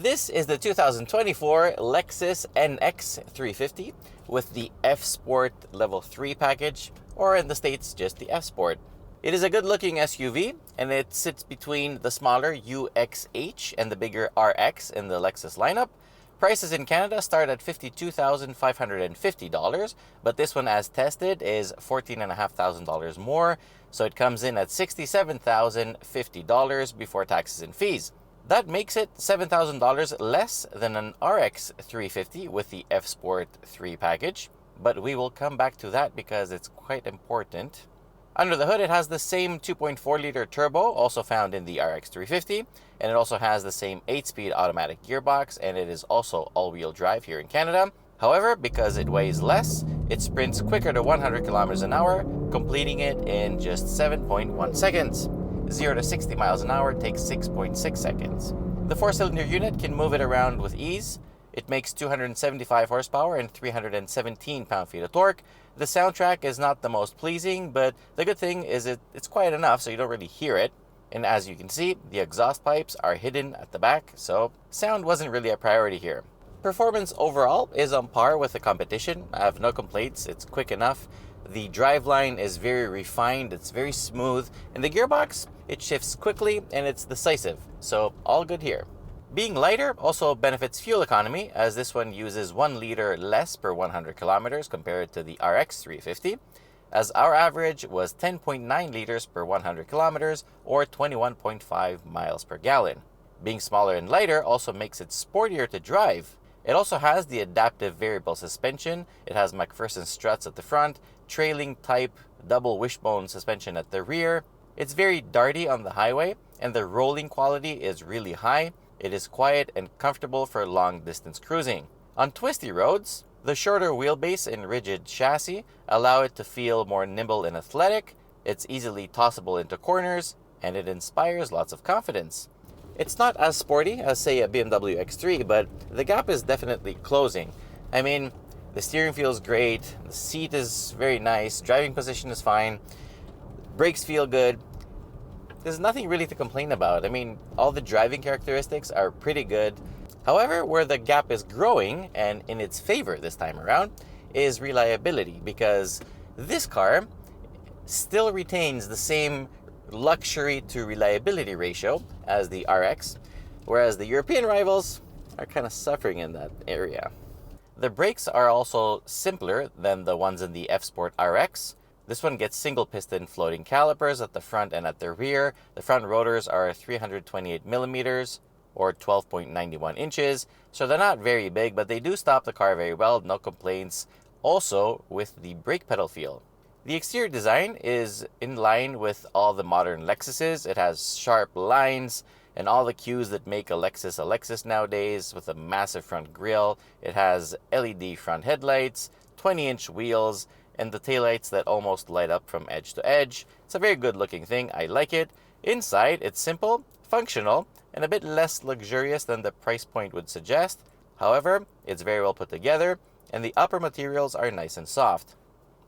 This is the 2024 LEXUS NX 350 with the F-Sport Level 3 package, or in the States, just the F-Sport. It is a good-looking SUV, and it sits between the smaller UXH and the bigger RX in the Lexus lineup. Prices in Canada start at $52,550, but this one, as tested, is $14,500 more, so it comes in at $67,050 before taxes and fees. That makes it $7,000 less than an RX 350 with the F-Sport 3 package, but we will come back to that because it's quite important. Under the hood, it has the same 2.4-liter turbo, also found in the RX 350, and it also has the same 8-speed automatic gearbox, and it is also all-wheel drive here in Canada. However, because it weighs less, it sprints quicker to 100 kilometers an hour, completing it in just 7.1 seconds. 0 to 60 miles an hour takes 6.6 seconds. The 4-cylinder unit can move it around with ease. It makes 275 horsepower and 317 pound-feet of torque. The soundtrack is not the most pleasing, but the good thing is it's quiet enough so you don't really hear it. And as you can see, the exhaust pipes are hidden at the back, so sound wasn't really a priority here. Performance overall is on par with the competition. I have no complaints, it's quick enough. The driveline is very refined, it's very smooth, and the gearbox, it shifts quickly and it's decisive, so all good here. Being lighter also benefits fuel economy, as this one uses 1 liter less per 100 kilometers compared to the RX 350, as our average was 10.9 liters per 100 kilometers or 21.5 miles per gallon. Being smaller and lighter also makes it sportier to drive. It also has the adaptive variable suspension. It has McPherson struts at the front, trailing type double wishbone suspension at the rear. It's very darty on the highway, and the rolling quality is really high. It is quiet and comfortable for long distance cruising. On twisty roads, the shorter wheelbase and rigid chassis allow it to feel more nimble and athletic. It's easily tossable into corners, and it inspires lots of confidence. It's not as sporty as, say, a BMW X3, but the gap is definitely closing. I mean, the steering feels great, the seat is very nice, driving position is fine, brakes feel good. There's nothing really to complain about. I mean, all the driving characteristics are pretty good. However, where the gap is growing, and in its favor this time around, is reliability, because this car still retains the same luxury to reliability ratio as the RX, whereas the European rivals are kind of suffering in that area. The brakes are also simpler than the ones in the F-Sport RX. This one gets single piston floating calipers at the front and at the rear. The front rotors are 328 millimeters or 12.91 inches, so they're not very big, but they do stop the car very well, no complaints. Also with the brake pedal feel. The exterior design is in line with all the modern Lexuses. It has sharp lines and all the cues that make a Lexus nowadays, with a massive front grille. It has LED front headlights, 20-inch wheels, and the taillights that almost light up from edge to edge. It's a very good looking thing. I like it. Inside, it's simple, functional, and a bit less luxurious than the price point would suggest. However, it's very well put together, and the upper materials are nice and soft.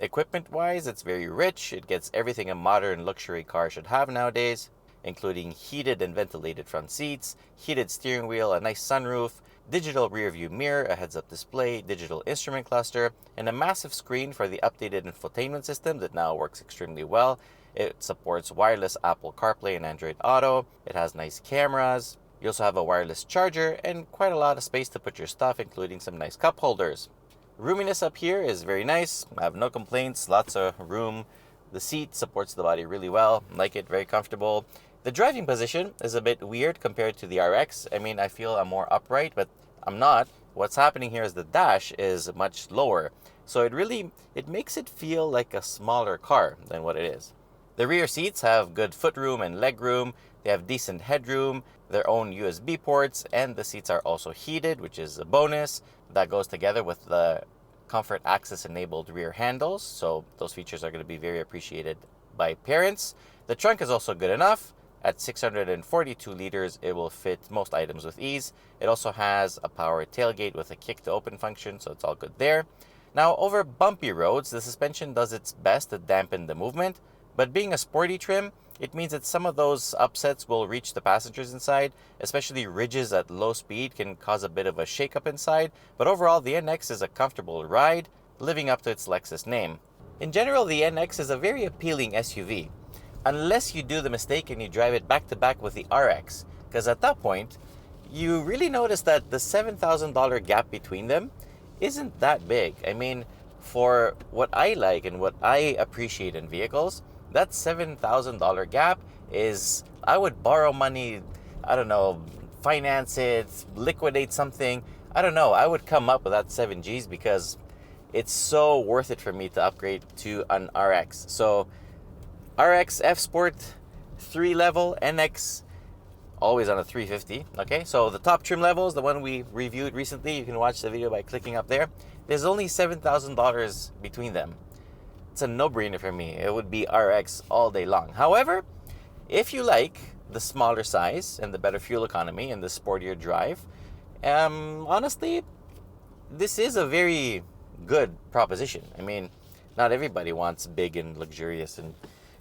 Equipment-wise, it's very rich. It gets everything a modern luxury car should have nowadays, including heated and ventilated front seats, heated steering wheel, a nice sunroof, digital rear-view mirror, a heads-up display, digital instrument cluster, and a massive screen for the updated infotainment system that now works extremely well. It supports wireless Apple CarPlay and Android Auto. It has nice cameras. You also have a wireless charger and quite a lot of space to put your stuff, including some nice cup holders. Roominess up here is very nice. I have no complaints, lots of room. The seat supports the body really well. Like it, very comfortable. The driving position is a bit weird compared to the RX. I mean, I feel I'm more upright, but I'm not. What's happening here is the dash is much lower. So it makes it feel like a smaller car than what it is. The rear seats have good footroom and legroom. They have decent headroom, their own USB ports, and the seats are also heated, which is a bonus. That goes together with the comfort access enabled rear handles, so those features are going to be very appreciated by parents. The trunk is also good enough. At 642 liters, it will fit most items with ease. It also has a power tailgate with a kick to open function, so it's all good there. Now, over bumpy roads, the suspension does its best to dampen the movement, But being a sporty trim, it means that some of those upsets will reach the passengers inside, especially ridges at low speed can cause a bit of a shakeup inside, but overall the NX is a comfortable ride, living up to its Lexus name. In general, the NX is a very appealing SUV, unless you do the mistake and you drive it back to back with the RX, because at that point, you really notice that the $7,000 gap between them isn't that big. I mean, for what I like and what I appreciate in vehicles, that $7,000 gap is, I would borrow money, I don't know, finance it, liquidate something. I don't know. I would come up with that 7 Gs because it's so worth it for me to upgrade to an RX. So RX, F-Sport, 3-level, NX, always on a 350. Okay, so the top trim levels, the one we reviewed recently, you can watch the video by clicking up there. There's only $7,000 between them. It's a no-brainer for me. It would be RX all day long. However, if you like the smaller size and the better fuel economy and the sportier drive, honestly, this is a very good proposition. I mean, not everybody wants big and luxurious and,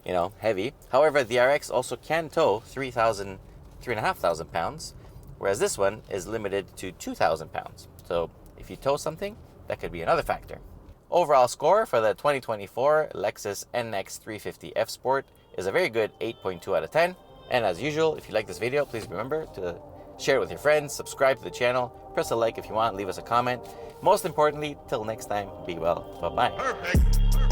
you know, heavy. However, the RX also can tow 3,500 pounds, whereas this one is limited to 2,000 pounds. So if you tow something, that could be another factor. Overall score for the 2024 Lexus NX 350 F-Sport is a very good 8.2 out of 10. And as usual, if you like this video, please remember to share it with your friends, subscribe to the channel, press a like if you want, leave us a comment. Most importantly, till next time, be well. Bye-bye. Perfect.